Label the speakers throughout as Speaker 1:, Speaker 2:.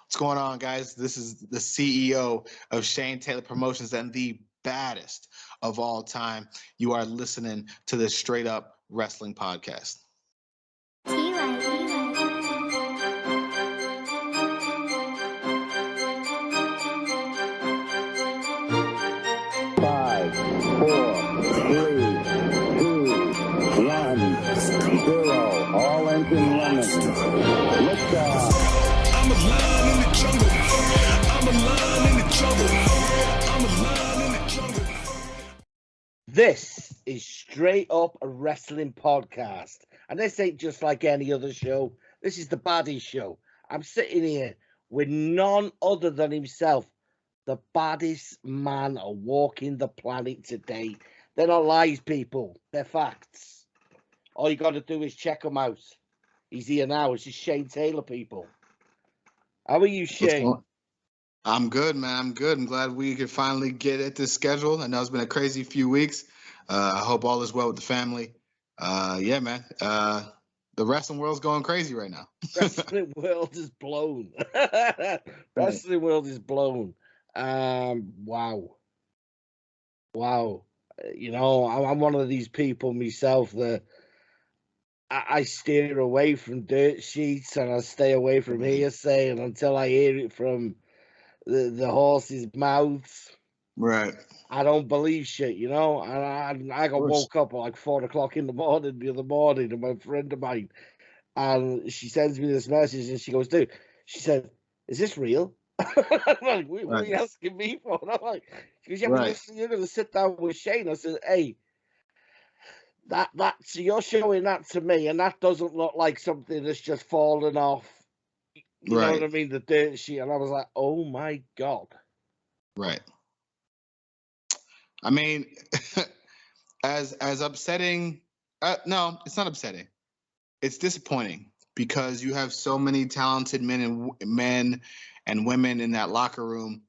Speaker 1: What's going on, guys? This is the CEO of Shane Taylor Promotions and the baddest of all time. You are listening to the Straight Up Wrestling Podcast.
Speaker 2: Five, four, three, two, one, zero. All engine running. Liftoff.
Speaker 3: I'm a lion in the jungle. I'm a lion in the jungle. I'm a lion in the jungle.
Speaker 4: This is Straight Up a Wrestling Podcast. And this ain't just like any other show. This is the baddie show. I'm sitting here with none other than himself, the baddest man walking the planet today. They're not lies, people. They're facts. All you got to do is check him out. He's here now. It's just Shane Taylor, people. How are you, Shane?
Speaker 1: I'm good, man. I'm good. I'm glad we could finally get at this schedule. I know it's been a crazy few weeks. I hope all is well with the family. Yeah, man. The wrestling world's going crazy right now.
Speaker 4: Wrestling world is blown. Wrestling world is blown. Wow. You know, I'm one of these people myself that I steer away from dirt sheets and I stay away from hearsay, and until I hear it from the horse's mouths,
Speaker 1: Right.
Speaker 4: I don't believe shit, you know. And I got woke up at like 4 o'clock in the morning the other morning, and my friend of mine, and she sends me this message, and she goes, "Dude," she said, "is this real?" I'm like, what are you asking me for? And I'm like, she goes, "Yeah, but you're going to sit down with Shane." I said, "Hey, so you're showing that to me, and that doesn't look like something that's just fallen off. You know what I mean? The dirt sheet." And I was like, "Oh my God."
Speaker 1: Right. I mean, as upsetting. No, it's not upsetting. It's disappointing because you have so many talented men and women in that locker room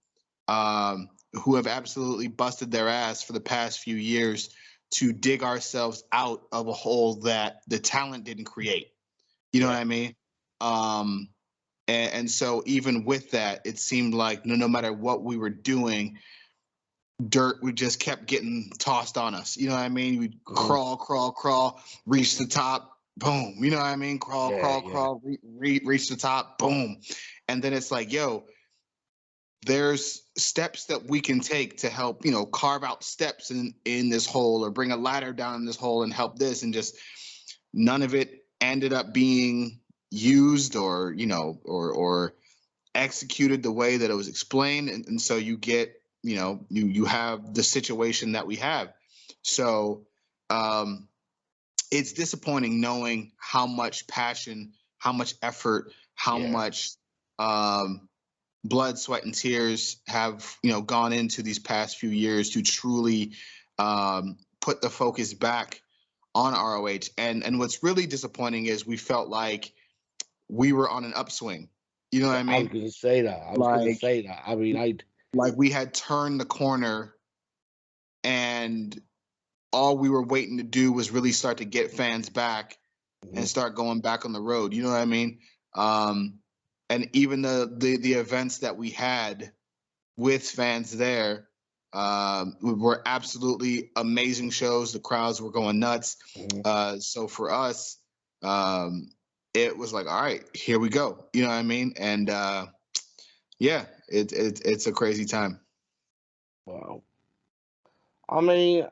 Speaker 1: who have absolutely busted their ass for the past few years to dig ourselves out of a hole that the talent didn't create. You know what I mean? And so even with that, it seemed like no matter what we were doing, dirt we just kept getting tossed on us. You know what I mean? We'd crawl, reach the top, boom. You know what I mean? Crawl, reach the top, boom. And then it's like, yo, there's steps that we can take to help, you know, carve out steps in this hole, or bring a ladder down in this hole and help this, and just none of it ended up being used or, you know, or executed the way that it was explained. And so you get, you know, you have the situation that we have. So it's disappointing knowing how much passion, how much effort, how much blood, sweat, and tears have, you know, gone into these past few years to truly put the focus back on ROH. And what's really disappointing is we felt like we were on an upswing. You know what I mean?
Speaker 4: I was going to say that. I mean,
Speaker 1: like we had turned the corner, and all we were waiting to do was really start to get fans back and start going back on the road. You know what I mean? And even the events that we had with fans there were absolutely amazing shows. The crowds were going nuts. So for us, it was like, all right, here we go. You know what I mean? And yeah, it's a crazy time.
Speaker 4: Wow. I mean,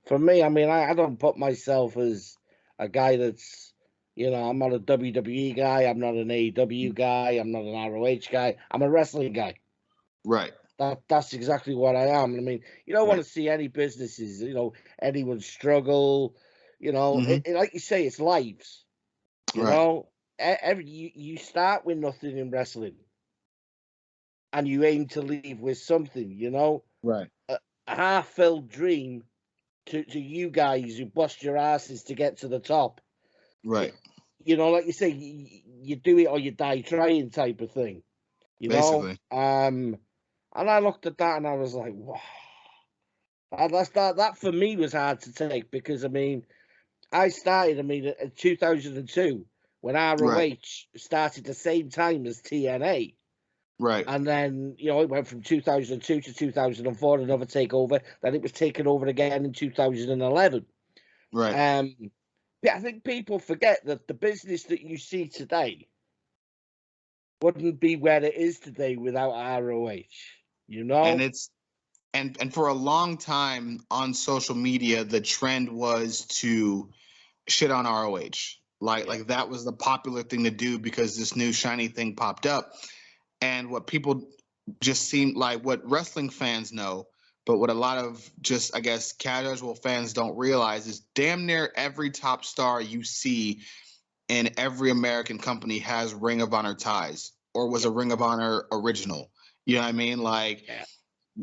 Speaker 4: for me, I mean, I don't put myself as a guy that's, you know, I'm not a WWE guy, I'm not an AEW guy, I'm not an ROH guy, I'm a wrestling guy.
Speaker 1: Right.
Speaker 4: That's exactly what I am. I mean, you don't want to see any businesses, you know, anyone struggle, you know, like you say, it's lives. You know, you start with nothing in wrestling, and you aim to leave with something, you know.
Speaker 1: Right.
Speaker 4: A half-filled dream to you guys who bust your asses to get to the top.
Speaker 1: Right.
Speaker 4: You know, like you say, you do it or you die trying type of thing. You
Speaker 1: Basically.
Speaker 4: know? And I looked at that and I was like, wow. That for me was hard to take because, I mean, I started, in 2002 when ROH started the same time as TNA.
Speaker 1: Right.
Speaker 4: And then, it went from 2002 to 2004, another takeover. Then it was taken over again in 2011.
Speaker 1: Right.
Speaker 4: Yeah, I think people forget that the business that you see today wouldn't be where it is today without ROH,
Speaker 1: And it's and for a long time on social media, the trend was to shit on ROH. Like that was the popular thing to do because this new shiny thing popped up. And what people just seem like what wrestling fans know, but what a lot of just, I guess, casual fans don't realize is damn near every top star you see in every American company has Ring of Honor ties or was a Ring of Honor original. You know what I mean? Like,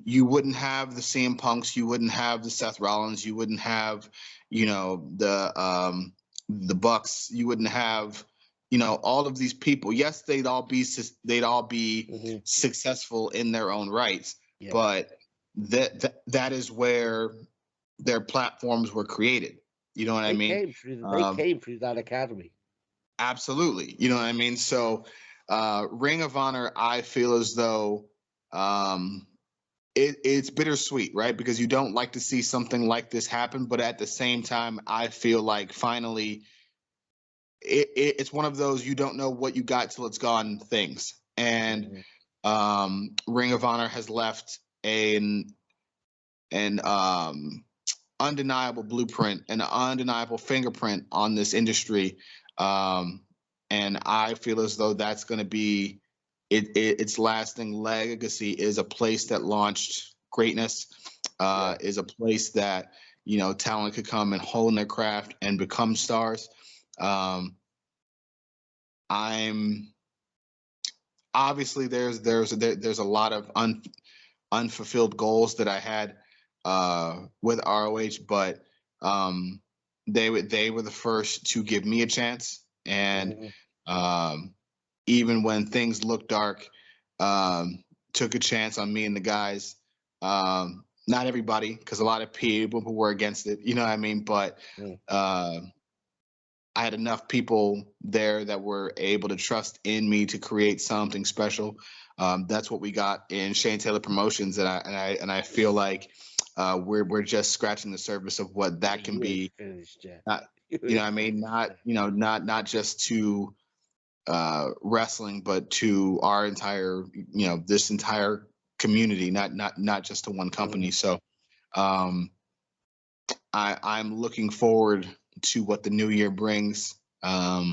Speaker 1: you wouldn't have the CM Punks, you wouldn't have the Seth Rollins, you wouldn't have, the Bucks, you wouldn't have, all of these people. Yes, they'd all be successful in their own rights, but that is where their platforms were created. You know what I mean?
Speaker 4: They came through that academy.
Speaker 1: Absolutely. You know what I mean? So Ring of Honor, I feel as though it's bittersweet, right? Because you don't like to see something like this happen, but at the same time, I feel like finally it's one of those you don't know what you got till it's gone things. And Ring of Honor has left an undeniable blueprint, an undeniable fingerprint on this industry. And I feel as though that's going to be its lasting legacy is a place that launched greatness, is a place that, talent could come and hone their craft and become stars. I'm obviously there's a lot of unfulfilled goals that I had with ROH, but they were the first to give me a chance, and even when things looked dark, took a chance on me and the guys. Not everybody, because a lot of people were against it, you know what I mean? But I had enough people there that were able to trust in me to create something special. That's what we got in Shane Taylor Promotions, and I feel like we're just scratching the surface of what that can be. Not, you know what I mean? Not just to wrestling, but to our entire, this entire community, not just to one company. So I'm looking forward to what the new year brings. A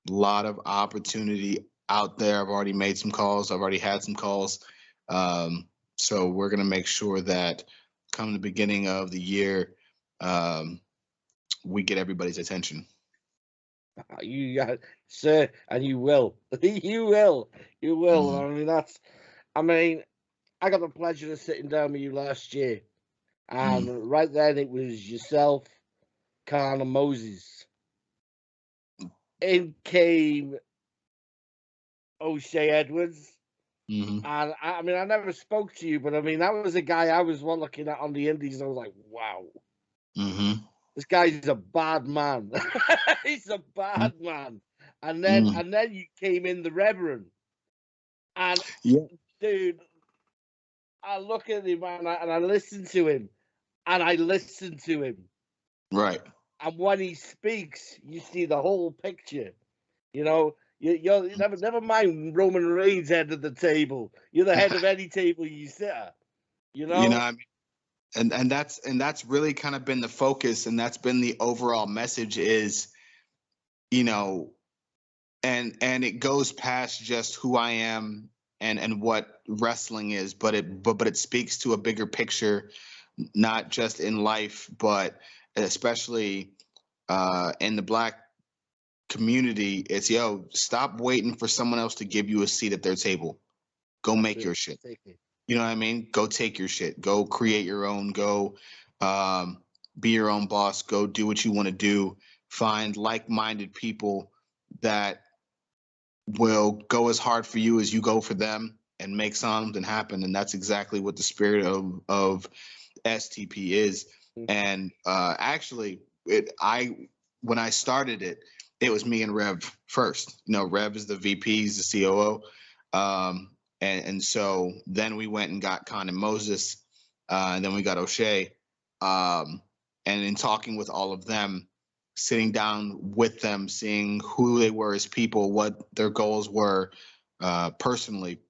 Speaker 1: lot of opportunity out there. I've already made some calls. I've already had some calls. So we're going to make sure that come the beginning of the year, we get everybody's attention.
Speaker 4: Sir, and you will. You will. I mean, I got the pleasure of sitting down with you last year. And right then it was yourself, Khan, and Moses. In came O'Shea Edwards. And I never spoke to you, but that was a guy I was looking at on the indies. And I was like, wow. This guy's a bad man. He's a bad man. And then you came in the Reverend. And dude, I look at him and I listen to him. And I listen to him.
Speaker 1: Right.
Speaker 4: And when he speaks, you see the whole picture. You're never mind Roman Reigns' head of the table. You're the head of any table you sit at.
Speaker 1: I mean, and that's really kind of been the focus, and that's been the overall message is, and it goes past just who I am and what wrestling is, but it speaks to a bigger picture, not just in life, but especially in the Black community. It's stop waiting for someone else to give you a seat at their table. Go make your shit. You know what I mean? Go take your shit. Go create your own. Go be your own boss. Go do what you want to do. Find like-minded people that will go as hard for you as you go for them and make something happen. And that's exactly what the spirit of STP is. And actually, when I started it it was me and Rev first. You know, Rev is the VP, he's the COO. And so then we went and got Con and Moses, and then we got O'Shea. And in talking with all of them, sitting down with them, seeing who they were as people, what their goals were, personally,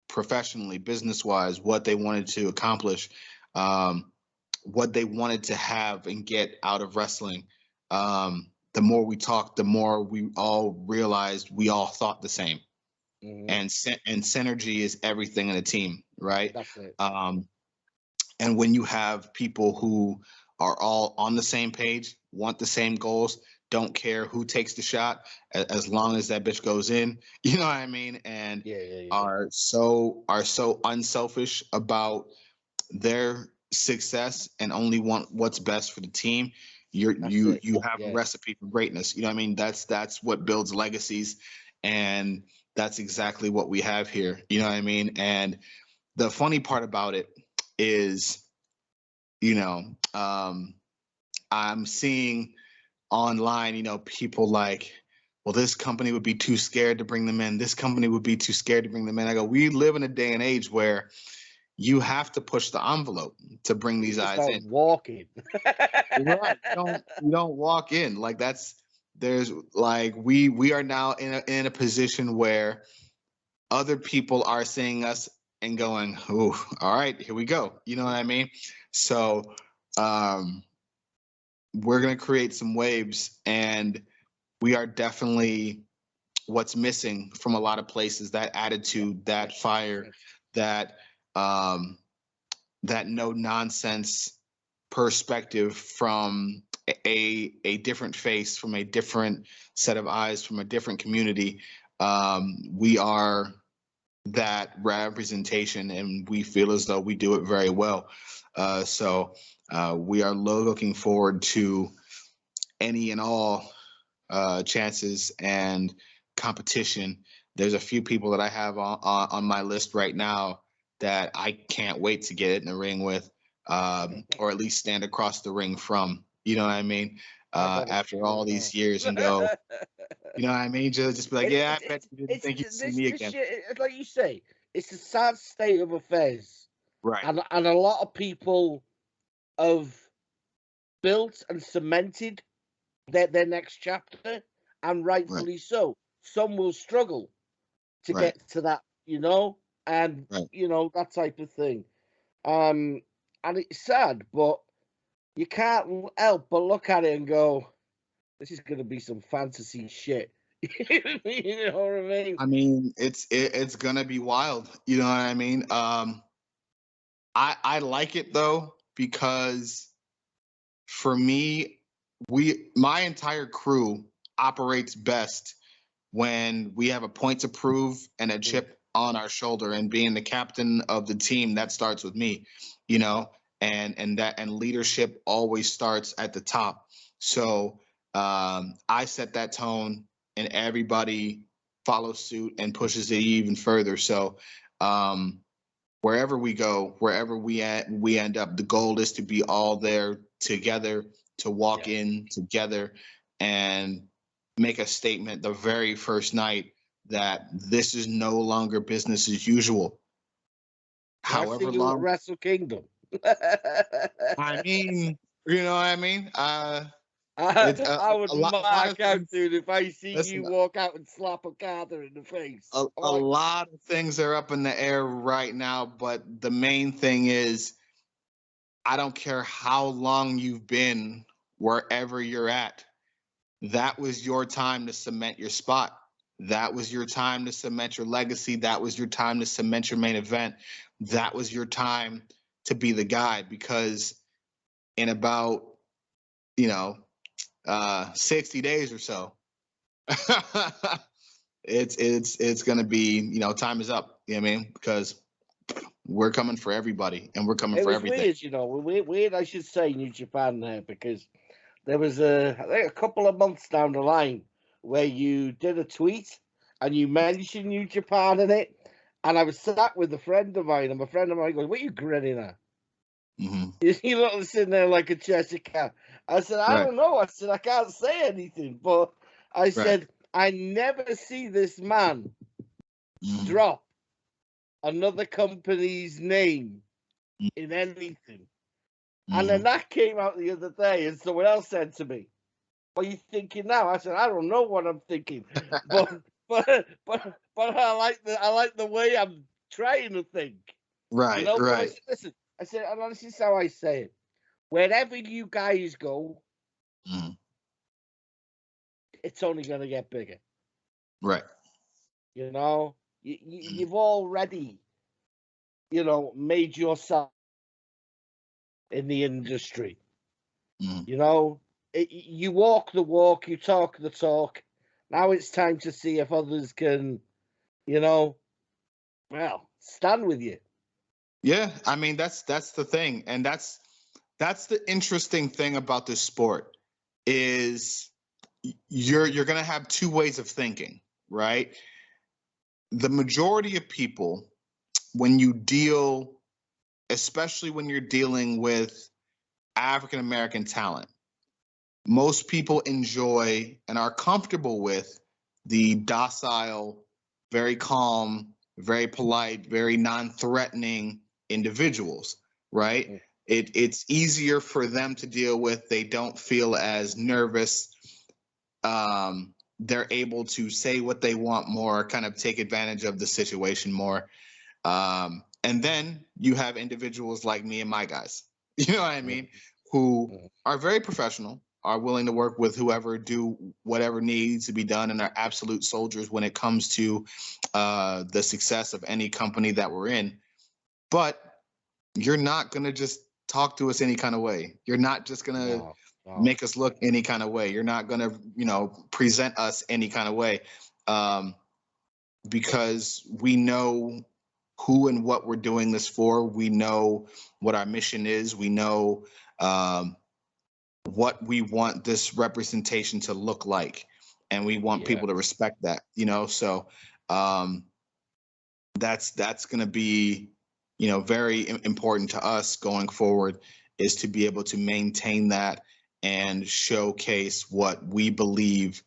Speaker 1: professionally, business-wise, what they wanted to accomplish, what they wanted to have and get out of wrestling. The more we talked, the more we all realized we all thought the same.
Speaker 4: Mhm.
Speaker 1: And synergy is everything in a team, right?
Speaker 4: That's it.
Speaker 1: And when you have people who are all on the same page, want the same goals, don't care who takes the shot, as long as that bitch goes in, you know what I mean? And
Speaker 4: Yeah.
Speaker 1: are so unselfish about their success and only want what's best for the team. You have a recipe for greatness. You know what I mean? That's what builds legacies, and that's exactly what we have here. You know what I mean? And the funny part about it is, you know, I'm seeing online, you know, people like, well, this company would be too scared to bring them in. This company would be too scared to bring them in. I go, we live in a day and age where you have to push the envelope to bring these eyes in.
Speaker 4: Walking.
Speaker 1: Right. You don't walk in. Like we are now in a position where other people are seeing us and going, "Ooh, all right, here we go." You know what I mean? So, we're going to create some waves, and we are definitely what's missing from a lot of places, that attitude, that fire, that no nonsense perspective from a different face, from a different set of eyes, from a different community. We are that representation, and we feel as though we do it very well. So we are looking forward to any and all chances and competition. There's a few people that I have on my list right now that I can't wait to get in the ring with, or at least stand across the ring from. You know what I mean? After all these years, and go, you know what I mean? Just be like, yeah, I bet you didn't think you'd see me again.
Speaker 4: Shit, like you say, it's a sad state of affairs.
Speaker 1: Right.
Speaker 4: And a lot of people have built and cemented their next chapter, and rightfully so. Some will struggle to get to that, you know, and you know, that type of thing. And it's sad, but you can't help but look at it and go, this is going to be some fantasy shit. You know what I mean?
Speaker 1: I mean, it's gonna be wild. You know what I mean? I like it though, because for me, my entire crew operates best when we have a point to prove and a chip on our shoulder. And being the captain of the team, that starts with me, you know, and leadership always starts at the top. So I set that tone, and everybody follows suit and pushes it even further. So wherever we go, wherever we end up, the goal is to be all there together, to walk in together and make a statement the very first night that this is no longer business as usual. However long,
Speaker 4: Wrestle Kingdom.
Speaker 1: I mean, you know what I mean?
Speaker 4: I would mark out, dude, if I see you walk out and slap a Carter in the face.
Speaker 1: A lot of things are up in the air right now, but the main thing is, I don't care how long you've been wherever you're at. That was your time to cement your spot. That was your time to cement your legacy. That was your time to cement your main event. That was your time to be the guy, because in about, 60 days or so, it's going to be, time is up. You know what I mean? Because we're coming for everybody, and we're coming for everything.
Speaker 4: Weird, I should say, New Japan there, because there was I think a couple of months down the line where you did a tweet and you mentioned New Japan in it, and I was sat with a friend of mine, and my friend of mine goes, "What are you grinning at?" You know, sitting there like a Cheshire cat. I said, I don't know. I said, I can't say anything, but I said, I never see this man
Speaker 1: Mhm.
Speaker 4: drop another company's name in anything. And then
Speaker 1: Mhm.
Speaker 4: that came out the other day, and someone else said to me, "What are you thinking now?" I said, "I don't know what I'm thinking, but I like the way I'm trying to think,
Speaker 1: Right,
Speaker 4: But I
Speaker 1: right.
Speaker 4: said, listen, I said, and this is how I say it: wherever you guys go,
Speaker 1: Mhm.
Speaker 4: it's only going to get bigger.
Speaker 1: Right.
Speaker 4: You've already, made yourself in the industry.
Speaker 1: Mhm.
Speaker 4: You walk the walk, you talk the talk. Now it's time to see if others can, stand with you.
Speaker 1: Yeah, I mean that's the thing, and that's the interesting thing about this sport is you're gonna have two ways of thinking, right? The majority of people, when you deal, especially when you're dealing with African American talent, most people enjoy and are comfortable with the docile, very calm, very polite, very non-threatening individuals, right? It's easier for them to deal with. They don't feel as nervous. They're able to say what they want more, kind of take advantage of the situation more. And then you have individuals like me and my guys, you know what I mean, who are very professional, are willing to work with whoever, do whatever needs to be done, and are absolute soldiers when it comes to the success of any company that we're in. But you're not going to just talk to us any kind of way. You're not just going to
Speaker 4: No.
Speaker 1: make us look any kind of way. You're not going to, present us any kind of way. Because we know who and what we're doing this for. We know what our mission is. We know what we want this representation to look like, and we want people to respect that. So that's going to be very important to us going forward, is to be able to maintain that and showcase what we believe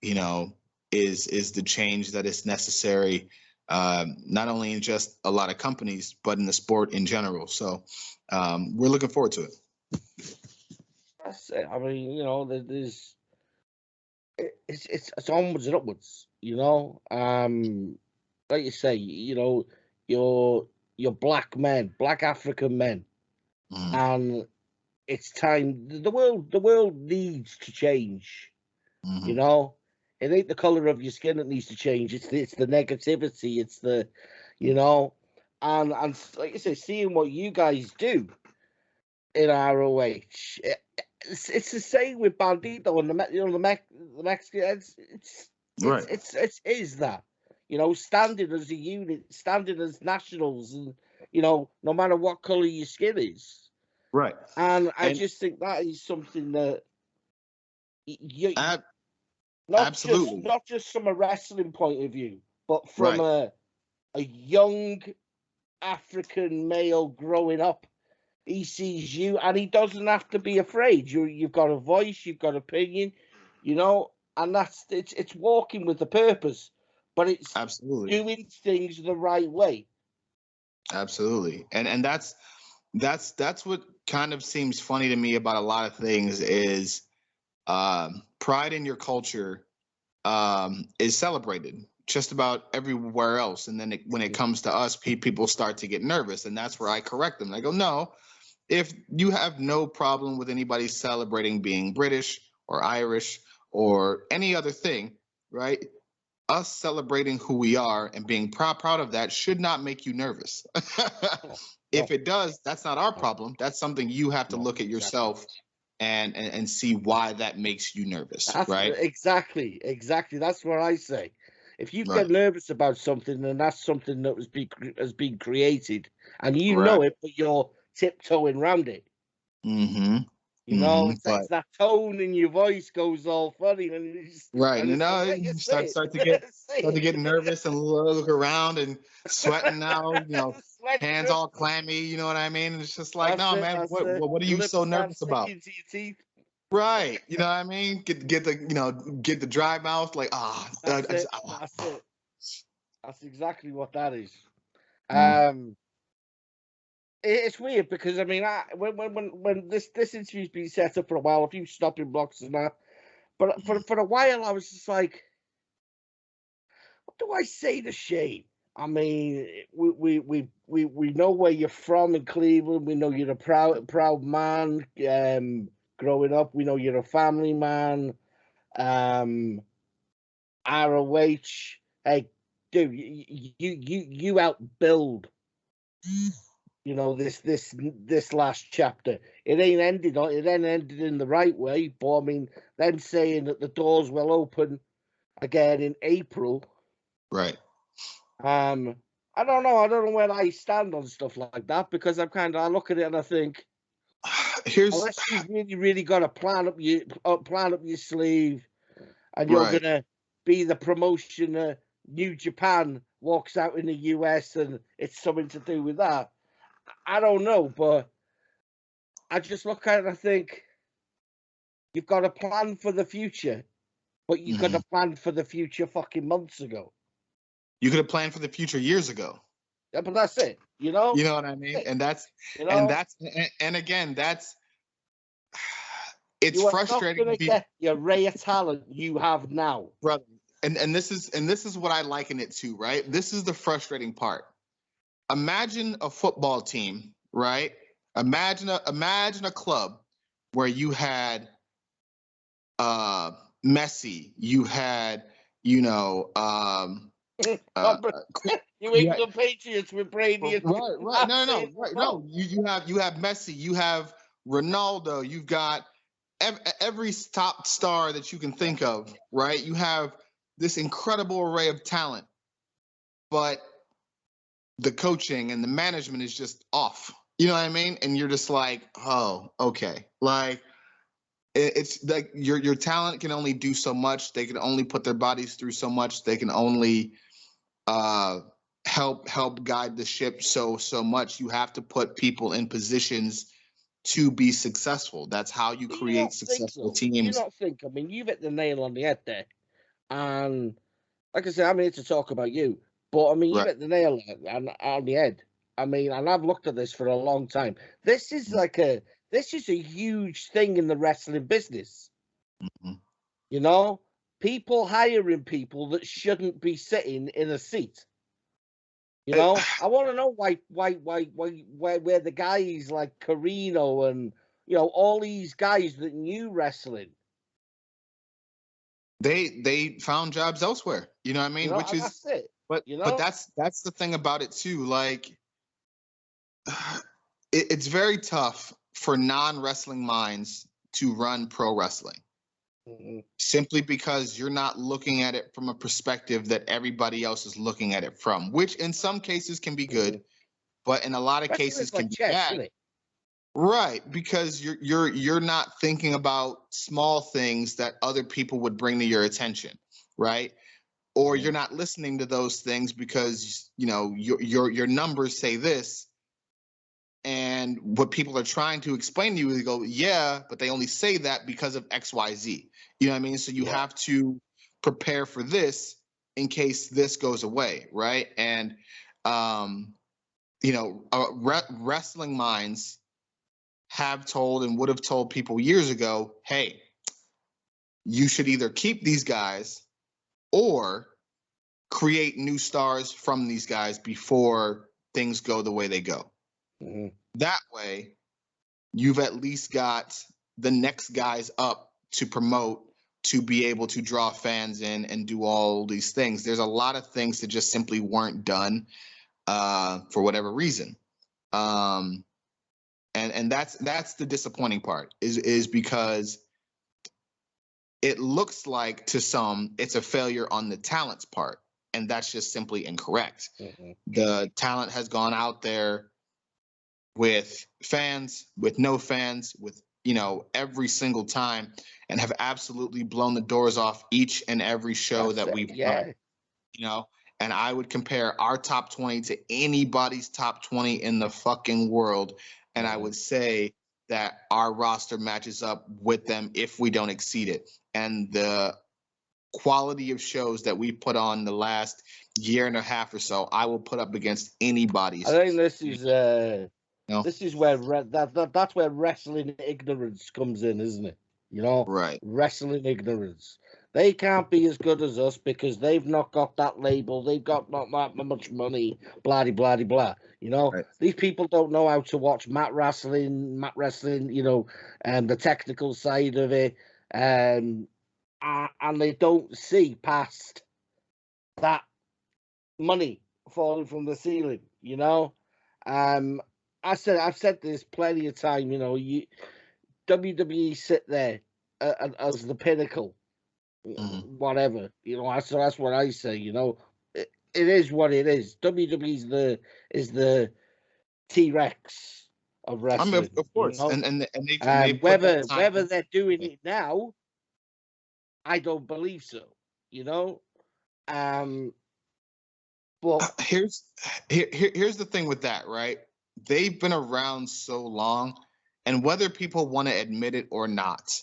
Speaker 1: is the change that is necessary, not only in just a lot of companies but in the sport in general. So we're looking forward to it.
Speaker 4: That's it. I mean, there's it's onwards and upwards. Like you say, you're black men, black African men, and it's time. The world needs to change. It ain't the color of your skin that needs to change. It's the negativity. It's the, and like you say, seeing what you guys do in ROH. It's the same with Bandito and the Mexicans.
Speaker 1: Right.
Speaker 4: It is that, standing as a unit, standing as nationals, and no matter what color your skin is.
Speaker 1: Right.
Speaker 4: And I just think that is something that you
Speaker 1: absolutely.
Speaker 4: not just from a wrestling point of view, but from
Speaker 1: Right.
Speaker 4: a young African male growing up. He sees you, and he doesn't have to be afraid. You've got a voice, you've got opinion, and it's walking with a purpose, but it's
Speaker 1: absolutely
Speaker 4: doing things the right way.
Speaker 1: Absolutely. And that's what kind of seems funny to me about a lot of things is pride in your culture is celebrated just about everywhere else. And then when it comes to us, people start to get nervous. And that's where I correct them. I go, no, if you have no problem with anybody celebrating being British or Irish or any other thing, right? Us celebrating who we are and being proud of that should not make you nervous. If it does, that's not our problem. That's something you have to look at yourself and see why that makes you nervous, right?
Speaker 4: Exactly. That's what I say. If you get nervous about something, and that's something that has been created, and know it, but you're tiptoeing around it. It's that tone in your voice goes all funny, and you just,
Speaker 1: right. And you start to get nervous and look around and sweating now. Hands all clammy. You know what I mean? And it's just like, no, man. What are you so nervous about?
Speaker 4: Into your teeth.
Speaker 1: Right. You know what I mean? Get the dry mouth, like
Speaker 4: That's it. That's it. That's exactly what that is.
Speaker 1: Mm.
Speaker 4: It's weird because I mean, when this interview's been set up for a while, a few stopping blocks and that, but for a while I was just like, what do I say to Shane? I mean, we know where you're from in Cleveland. We know you're a proud man. Growing up, we know you're a family man. ROH, hey, dude, you outbuild. You know this last chapter. It ain't ended. It ain't ended in the right way. But I mean, them saying that the doors will open again in April.
Speaker 1: Right.
Speaker 4: I don't know. I don't know where I stand on stuff like that because I look at it and I think, unless you've really got a plan up your sleeve, and you're
Speaker 1: Right.
Speaker 4: gonna be the promotion. New Japan walks out in the US, and it's something to do with that. I don't know, but I just look at it and I think you've got a plan for the future, but you got a plan for the future fucking months ago.
Speaker 1: You could have planned for the future years ago.
Speaker 4: Yeah, but that's it. You know.
Speaker 1: You know what I mean? And that's
Speaker 4: You know?
Speaker 1: and again, it's frustrating
Speaker 4: to get your rare talent you have now,
Speaker 1: brother. And this is what I liken it to, right? This is the frustrating part. Imagine a football team, right? Imagine a club where you had Messi, you had,
Speaker 4: New England Patriots with Brady.
Speaker 1: Right. No. You have Messi, you have Ronaldo, you've got every top star that you can think of, right? You have this incredible array of talent, but the coaching and the management is just off. You know what I mean? And you're just like, oh, okay. Like it's like your talent can only do so much. They can only put their bodies through so much. They can only help guide the ship so much. You have to put people in positions to be successful. That's how you create successful teams.
Speaker 4: Do you not think? I mean, you've hit the nail on the head there. And like I said, I'm here to talk about you. But I mean, you hit the nail on the head. I mean, and I've looked at this for a long time. This is a huge thing in the wrestling business.
Speaker 1: Mm-hmm.
Speaker 4: You know, people hiring people that shouldn't be sitting in a seat. You know, I want to know why where the guys like Carino and all these guys that knew wrestling.
Speaker 1: They found jobs elsewhere. You know what I mean? Which is
Speaker 4: that's it.
Speaker 1: But that's the thing about it too. Like it's very tough for non-wrestling minds to run pro wrestling. Mm-hmm. Simply because you're not looking at it from a perspective that everybody else is looking at it from, which in some cases can be good, but in a lot of cases can be bad. Right, because you're not thinking about small things that other people would bring to your attention, right? Or you're not listening to those things because your numbers say this, and what people are trying to explain to you is go, yeah, but they only say that because of XYZ. You know what I mean? So you have to prepare for this in case this goes away, right? And wrestling minds have told and would have told people years ago, hey, you should either keep these guys or create new stars from these guys before things go the way they go. Mm-hmm. That way, you've at least got the next guys up to promote, to be able to draw fans in and do all these things. There's a lot of things that just simply weren't done for whatever reason. And that's the disappointing part is because it looks like to some it's a failure on the talent's part, and that's just simply incorrect. Mm-hmm. The talent has gone out there with fans, with no fans, with every single time, and have absolutely blown the doors off each and every show that we've done. And I would compare our top 20 to anybody's top 20 in the fucking world, and I would say that our roster matches up with them if we don't exceed it. And the quality of shows that we put on the last year and a half or so, I will put up against anybody's.
Speaker 4: I think this is
Speaker 1: No.
Speaker 4: this is where that's where wrestling ignorance comes in, isn't it? You know,
Speaker 1: Right.
Speaker 4: wrestling ignorance. They can't be as good as us because they've not got that label. They've got not that much money. Blah blah blah blah. You know,
Speaker 1: Right.
Speaker 4: these people don't know how to watch mat wrestling. You know, and the technical side of it, and they don't see past that money falling from the ceiling. You know, I've said this plenty of time. You know, WWE sit there as the pinnacle, whatever. You know, so that's what I say. You know, it is what it is. WWE is the T-Rex of wrestling.
Speaker 1: I mean, of course,
Speaker 4: you know?
Speaker 1: and they put
Speaker 4: whether
Speaker 1: that time-
Speaker 4: they're doing it now, I don't believe so. You know, but
Speaker 1: here's the thing with that, right? They've been around so long, and whether people want to admit it or not,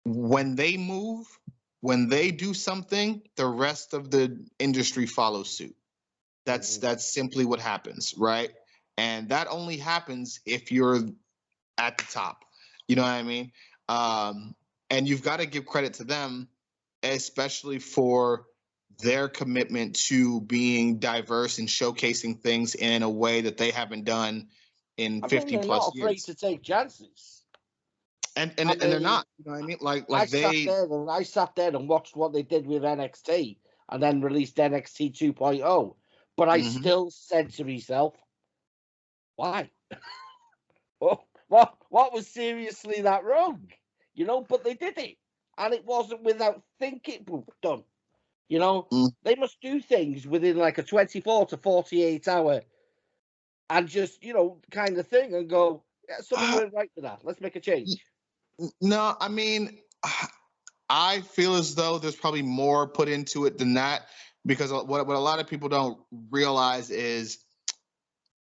Speaker 1: when they move, when they do something, the rest of the industry follows suit. That's simply what happens, right? And that only happens if you're at the top. You know what I mean? And you've got to give credit to them, especially for their commitment to being diverse and showcasing things in a way that they haven't done in 50
Speaker 4: they're
Speaker 1: plus
Speaker 4: not afraid
Speaker 1: years.
Speaker 4: to take chances.
Speaker 1: And
Speaker 4: I
Speaker 1: they're
Speaker 4: mean,
Speaker 1: not. You know what I mean? Like
Speaker 4: I
Speaker 1: they
Speaker 4: sat there and watched what they did with NXT and then released NXT 2.0. But I still said to myself, why? what was seriously that wrong? You know, but they did it. And it wasn't without thinking done. You know, they must do things within like a 24 to 48 hour and just, you know, kind of thing and go, yeah, something went right with that. Let's make a change.
Speaker 1: No, I mean, I feel as though there's probably more put into it than that, because what a lot of people don't realize is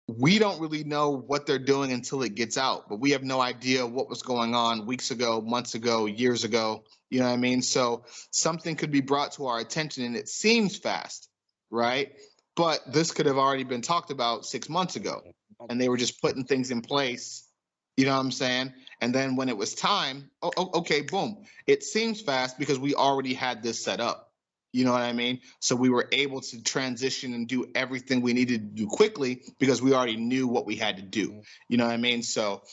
Speaker 1: we don't really know what they're doing until it gets out, but we have no idea what was going on weeks ago, months ago, years ago. You know what I mean? So something could be brought to our attention and it seems fast, right? But this could have already been talked about 6 months ago, and they were just putting things in place. You know what I'm saying? And then when it was time, okay, boom. It seems fast because we already had this set up. You know what I mean? So we were able to transition and do everything we needed to do quickly because we already knew what we had to do. You know what I mean? So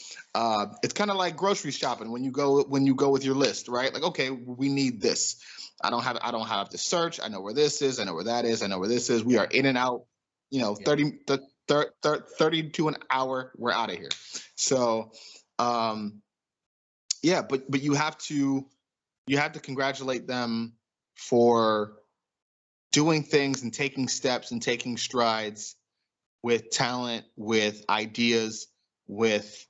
Speaker 1: it's kind of like grocery shopping when you go with your list, right? Like, okay, we need this. I don't have to search. I know where this is. I know where that is. I know where this is. We are in and out. You know, 30 to an hour. We're out of here. So, yeah, but you have to congratulate them for doing things and taking steps and taking strides with talent, with ideas, with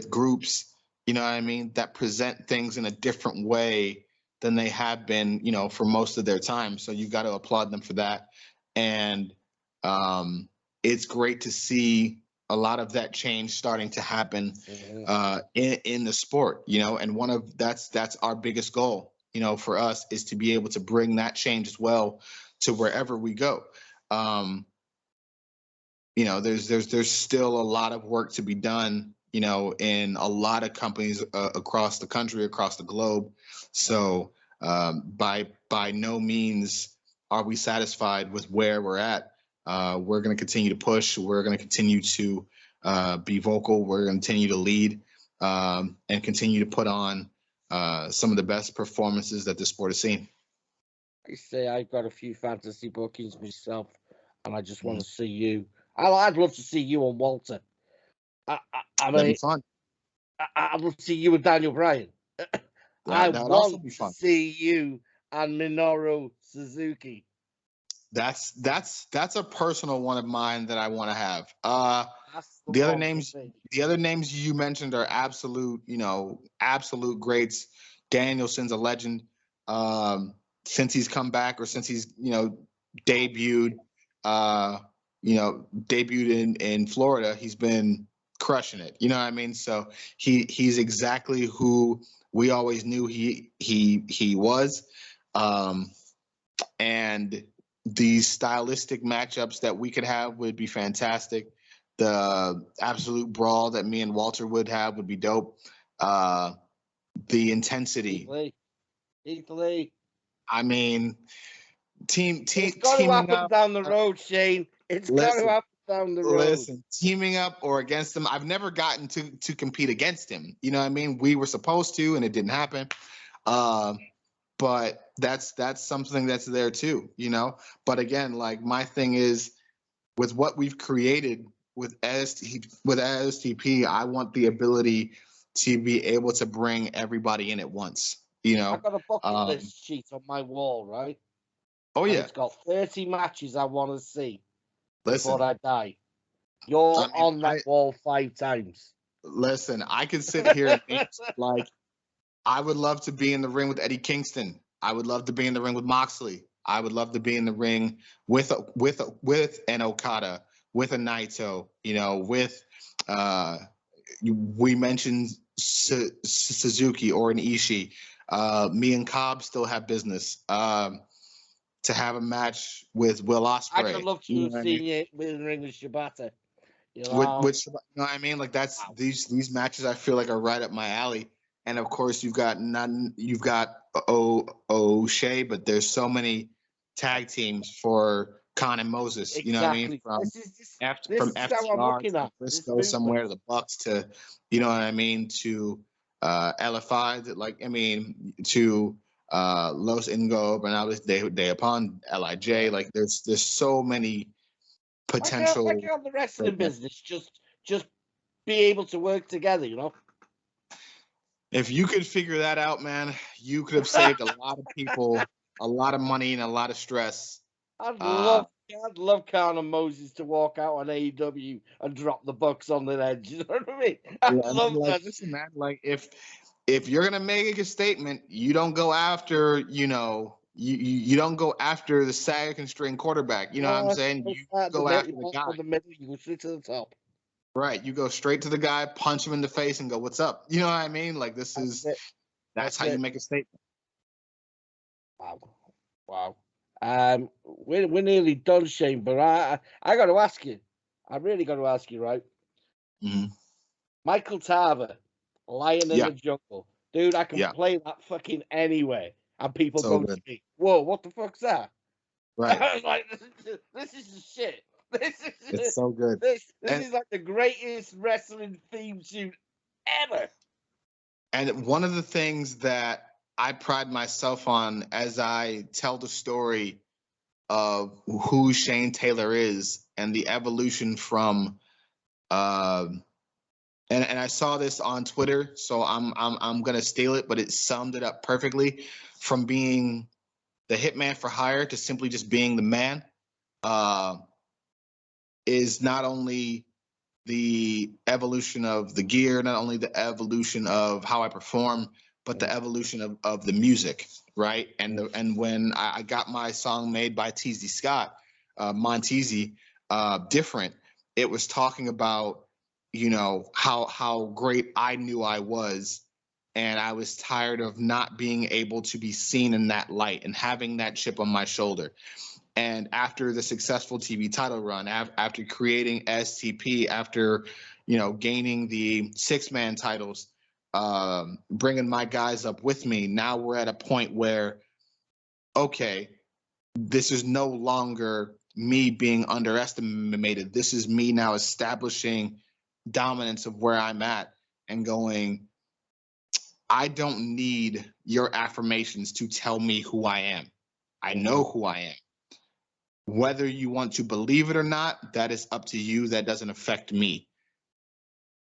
Speaker 1: groups, you know what I mean, that present things in a different way than they have been, you know, for most of their time. So you've got to applaud them for that. And it's great to see a lot of that change starting to happen in the sport, you know, and that's our biggest goal, you know, for us, is to be able to bring that change as well to wherever we go. You know, there's still a lot of work to be done, you know, in a lot of companies across the country, across the globe. So by no means are we satisfied with where we're at. We're going to continue to push. We're going to continue to be vocal. We're going to continue to lead and continue to put on some of the best performances that the sport has seen.
Speaker 4: I say I've got a few fantasy bookings myself, and I just want to see you. I'd love to see you and Walter. I
Speaker 1: That'd
Speaker 4: mean,
Speaker 1: be fun.
Speaker 4: I'd love to see you and Daniel Bryan. I
Speaker 1: That would also
Speaker 4: want
Speaker 1: be
Speaker 4: to
Speaker 1: fun.
Speaker 4: see you and Minoru Suzuki.
Speaker 1: That's a personal one of mine that I want to have.
Speaker 4: That's
Speaker 1: The other
Speaker 4: one for
Speaker 1: names,
Speaker 4: me.
Speaker 1: the other names you mentioned are absolute greats. Danielson's a legend. Since he's come back, or since he's, you know, debuted in Florida, he's been crushing it. You know what I mean? So he's exactly who we always knew he was. And these stylistic matchups that we could have would be fantastic. The absolute brawl that me and Walter would have would be dope. The intensity.
Speaker 4: Heath Lee.
Speaker 1: I mean,
Speaker 4: It's got to
Speaker 1: teaming
Speaker 4: happen
Speaker 1: up.
Speaker 4: down the road, Shane. It's got to
Speaker 1: Listen,
Speaker 4: happen down the road.
Speaker 1: Listen, teaming up or against him, I've never gotten to compete against him. You know what I mean? We were supposed to, and it didn't happen. But that's something that's there too, you know. But again, like my thing is with what we've created with STP, I want the ability to be able to bring everybody in at once. You know,
Speaker 4: I've got a bucket list sheet on my wall, right?
Speaker 1: Oh
Speaker 4: And
Speaker 1: yeah,
Speaker 4: it's got 30 matches I want to see
Speaker 1: listen.
Speaker 4: before I die. You're
Speaker 1: I mean,
Speaker 4: on that wall 5 times.
Speaker 1: Listen, I could sit here and like, I would love to be in the ring with Eddie Kingston. I would love to be in the ring with Moxley. I would love to be in the ring with an Okada, with a Naito. You know, with we mentioned Suzuki or an Ishii. Me and Cobb still have business. To have a match with Will Ospreay.
Speaker 4: I'd love to have seen you in the ring with Shibata. You know?
Speaker 1: You know what I mean? Like that's these matches I feel like are right up my alley. And of course you've got O'Shea, but there's so many tag teams for Khan and Moses.
Speaker 4: Exactly.
Speaker 1: You know what I mean? From FTR to Briscoe somewhere to the Bucks to, you know what I mean, to LFI, like I mean to Los Ingo, and now they upon LIJ. Like there's so many potential.
Speaker 4: Like on the wrestling business, just be able to work together, you know.
Speaker 1: If you could figure that out, man, you could have saved a lot of people a lot of money and a lot of stress.
Speaker 4: I'd love Khan Moses to walk out on AEW and drop the Bucks on their head. You know what I mean? I'd love that.
Speaker 1: Listen, man, like if you're gonna make a statement, you don't go after, you know, you don't go after the second string quarterback. You know what I'm saying? You go after the guy.
Speaker 4: You go straight to the top.
Speaker 1: Right. You go straight to the guy, punch him in the face, and go, "What's up?" You know what I mean? Like that's how you make a statement.
Speaker 4: Wow. We're nearly done, Shane, but I got to ask you. I really got to ask you, right?
Speaker 1: Mm-hmm.
Speaker 4: Michael Tarver, Lion in the Jungle. Dude, I can play that fucking anywhere. And people go to me, whoa, what the fuck's that?
Speaker 1: Right.
Speaker 4: I was like, this is the shit.
Speaker 1: It's so good.
Speaker 4: This is like the greatest wrestling theme tune ever.
Speaker 1: And one of the things that I pride myself on as I tell the story of who Shane Taylor is and the evolution from and I saw this on Twitter, so I'm gonna steal it, but it summed it up perfectly, from being the hitman for hire to simply just being the man. Is not only the evolution of the gear, not only the evolution of how I perform, but the evolution of the music, right? And when I got my song made by TZ Scott, Monteezy, Different, it was talking about, you know, how great I knew I was, and I was tired of not being able to be seen in that light and having that chip on my shoulder. And after the successful TV title run, after creating STP, after, you know, gaining the 6-man titles, bringing my guys up with me, now we're at a point where, okay, this is no longer me being underestimated. This is me now establishing dominance of where I'm at and going, I don't need your affirmations to tell me who I am. I know who I am. Whether you want to believe it or not, that is up to you. That doesn't affect me.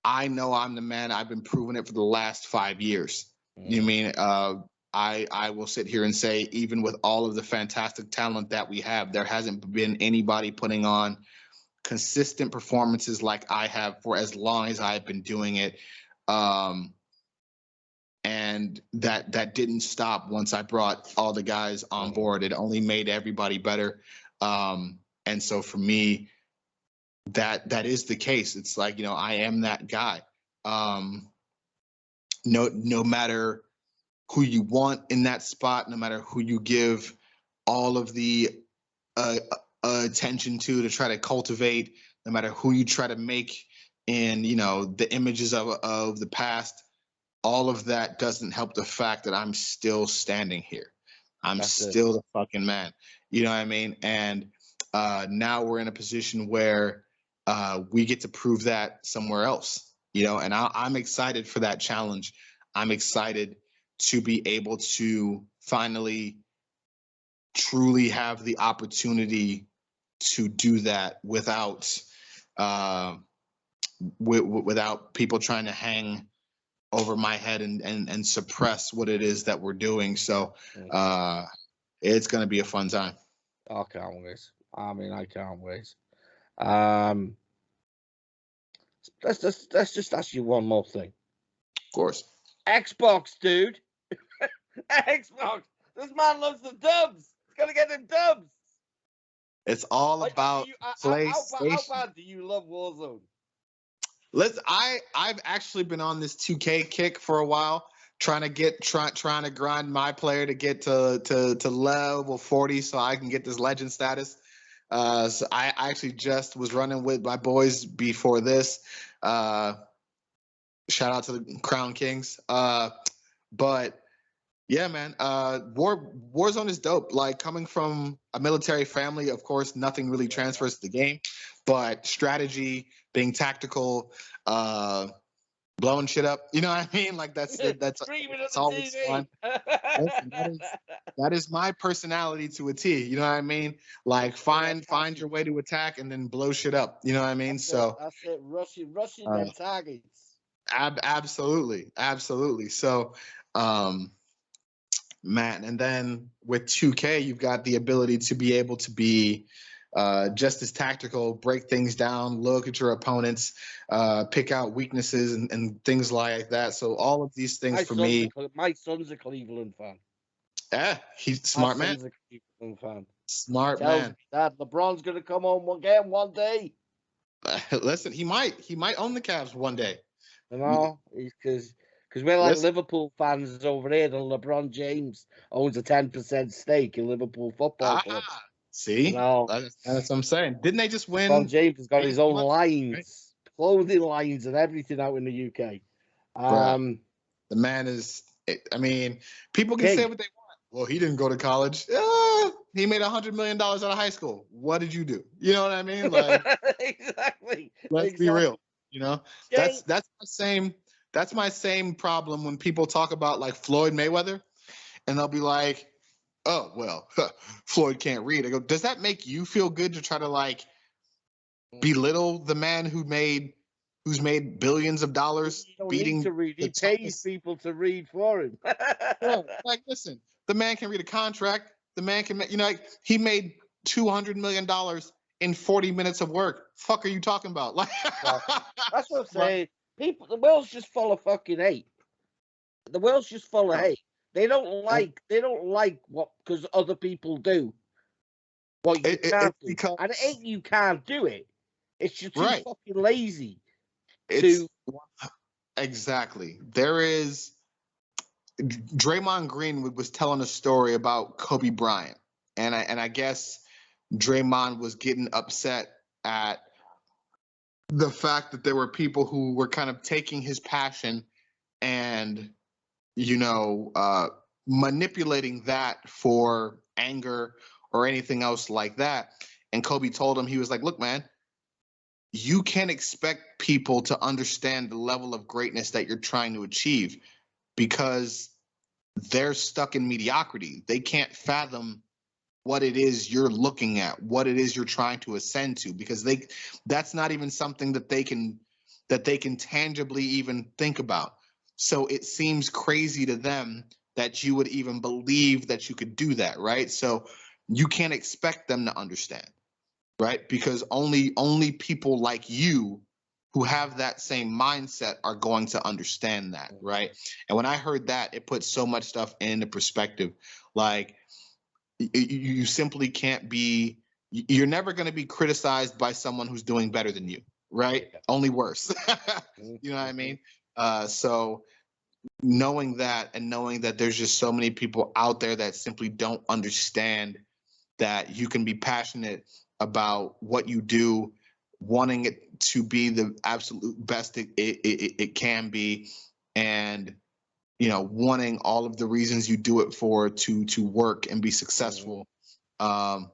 Speaker 1: I know I'm the man. I've been proving it for the last 5 years. You mean I will sit here and say, even with all of the fantastic talent that we have, there hasn't been anybody putting on consistent performances like I have for as long as I've been doing it. And that didn't stop once I brought all the guys on board. It only made everybody better. And so for me, that is the case. It's like, you know, I am that guy. No matter who you want in that spot, no matter who you give all of the attention to try to cultivate, no matter who you try to make in, you know, the images of the past, all of that doesn't help the fact that I'm still standing here. I'm still the fucking man. You know what I mean? And now we're in a position where we get to prove that somewhere else, you know, and I'm excited for that challenge. I'm excited to be able to finally truly have the opportunity to do that without without people trying to hang over my head and suppress what it is that we're doing. So it's going to be a fun time.
Speaker 4: I can't wait. I mean, I can't wait. Let's just ask you one more thing.
Speaker 1: Of course.
Speaker 4: Xbox, dude. Xbox. This man loves the dubs. He's gonna get them dubs.
Speaker 1: It's all about PlayStation.
Speaker 4: How bad do you love Warzone?
Speaker 1: I've actually been on this 2K kick for a while, trying to grind my player to get to level 40 so I can get this legend status. So I actually just was running with my boys before this. Shout out to the Crown Kings. But yeah, man, Warzone is dope. Like, coming from a military family, of course, nothing really transfers to the game, but strategy, being tactical, blowing shit up, you know what I mean? Like, that's always fun. That is my personality to a T. You know what I mean? Like, find your way to attack and then blow shit up. You know what I mean?
Speaker 4: That's it. Rushing them targets.
Speaker 1: Absolutely. So, man, and then with 2K, you've got the ability to be able to be just as tactical, break things down, look at your opponents, pick out weaknesses and things like that. So all of these things
Speaker 4: my son's a Cleveland fan.
Speaker 1: Yeah, he's smart man.
Speaker 4: A Cleveland fan.
Speaker 1: Smart man.
Speaker 4: Dad, LeBron's gonna come home again one day.
Speaker 1: Listen, he might own the Cavs one day.
Speaker 4: You know, because we're like Liverpool fans over here, and LeBron James owns a 10% stake in Liverpool Football Club.
Speaker 1: See, you know, that's what I'm saying. Didn't they just win?
Speaker 4: LeBron James has got his own lines, right? Clothing lines, and everything out in the UK.
Speaker 1: The man is. I mean, people can say what they want. Well, he didn't go to college. He made $100 million out of high school. What did you do? You know what I mean? Like,
Speaker 4: exactly.
Speaker 1: Let's be real. You know, that's my same problem when people talk about like Floyd Mayweather, and they'll be like, "Oh well, Floyd can't read." I go, "Does that make you feel good to try to like belittle the man who's made billions of dollars beating
Speaker 4: to read? He pays people to read for him."
Speaker 1: Like, listen, the man can read a contract. The man can, you know, like, he made $200 million in 40 minutes of work. Fuck are you talking about? Like,
Speaker 4: that's what I'm saying. People, the world's just full of fucking hate. The world's just full of hate. They don't like what, because other people do what you can't do. And it ain't you can't do it. It's you're too fucking lazy.
Speaker 1: Exactly. There is. Draymond Green was telling a story about Kobe Bryant, and I guess Draymond was getting upset at the fact that there were people who were kind of taking his passion and, you know, manipulating that for anger or anything else like that. And Kobe told him, he was like, "Look, man, you can't expect people to understand the level of greatness that you're trying to achieve, because they're stuck in mediocrity. They can't fathom what it is you're looking at, what it is you're trying to ascend to, because that's not even something that they can tangibly even think about. So it seems crazy to them that you would even believe that you could do that, right? So you can't expect them to understand, right? Because only people like you who have that same mindset are going to understand that, right?" And when I heard that, it put so much stuff into perspective. Like, you simply can't be you're never going to be criticized by someone who's doing better than you, right? Only worse. You know what I mean? So knowing that, and knowing that there's just so many people out there that simply don't understand that you can be passionate about what you do, wanting it to be the absolute best it can be, and wanting all of the reasons you do it for to work and be successful, and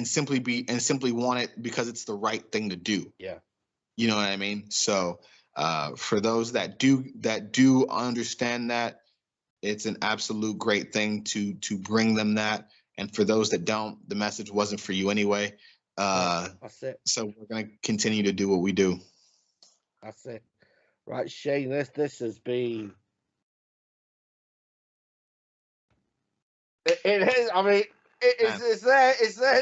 Speaker 1: simply want it because it's the right thing to do.
Speaker 4: Yeah.
Speaker 1: You know what I mean? So for those that do understand that, it's an absolute great thing to bring them that. And for those that don't, the message wasn't for you anyway.
Speaker 4: That's it.
Speaker 1: So we're going to continue to do what we do.
Speaker 4: That's it. Right, Shane, this has been... It is, I mean, it's there,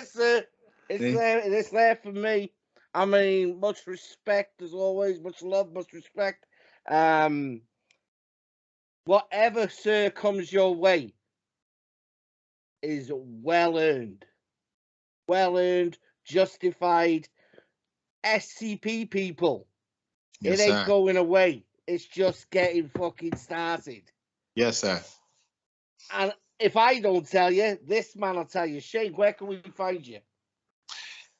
Speaker 4: sir. It's there for me. I mean, much respect as always, much love, much respect. Whatever, sir, comes your way is well earned, justified. SCP people,
Speaker 1: Yes,
Speaker 4: it ain't
Speaker 1: sir.
Speaker 4: going away. It's just getting fucking started.
Speaker 1: Yes, sir.
Speaker 4: And if I don't tell you, this man will tell you. Shane, where can we find you?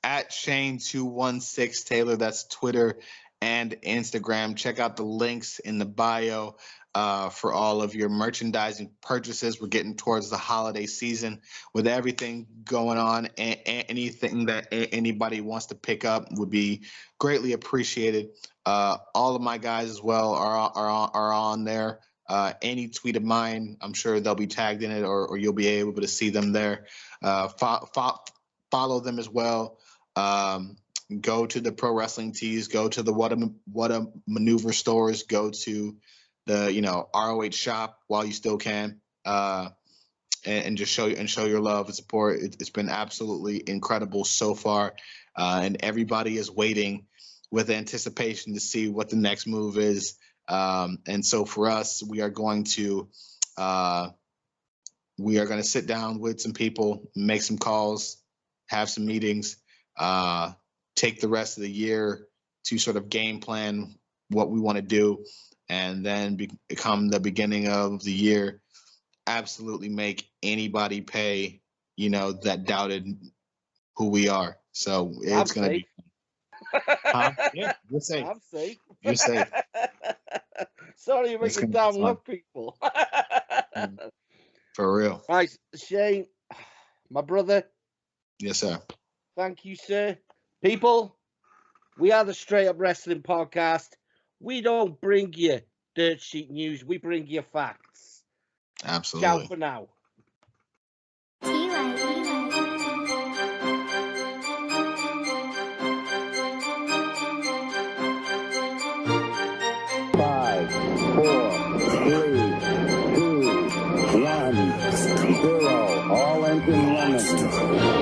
Speaker 1: At Shane216 Taylor. That's Twitter and Instagram. Check out the links in the bio for all of your merchandising purchases. We're getting towards the holiday season with everything going on. Anything that anybody wants to pick up would be greatly appreciated. All of my guys as well are on there. Any tweet of mine, I'm sure they'll be tagged in it, or you'll be able to see them there. Follow them as well. Go to the Pro Wrestling Tees, go to the What a Maneuver stores, go to the ROH shop while you still can, and just show your love and support. It's been absolutely incredible so far, and everybody is waiting with anticipation to see what the next move is. And so for us, we are going to sit down with some people, make some calls, have some meetings, take the rest of the year to sort of game plan what we want to do, and then become the beginning of the year, absolutely make anybody pay, that doubted who we are. So it's going to be fun. Yeah, you're safe.
Speaker 4: I'm safe.
Speaker 1: You're safe.
Speaker 4: Sorry, you're
Speaker 1: It's
Speaker 4: making
Speaker 1: gonna
Speaker 4: damn
Speaker 1: be
Speaker 4: love, people.
Speaker 1: For real.
Speaker 4: Right, Shane, my brother,
Speaker 1: Yes, sir.
Speaker 4: thank you, sir. People, we are the Straight Up Wrestling Podcast. We don't bring you dirt sheet news. We bring you facts.
Speaker 1: Absolutely.
Speaker 4: Ciao for now.
Speaker 2: Five, 4, 3, 2, 1, 0. All engine running.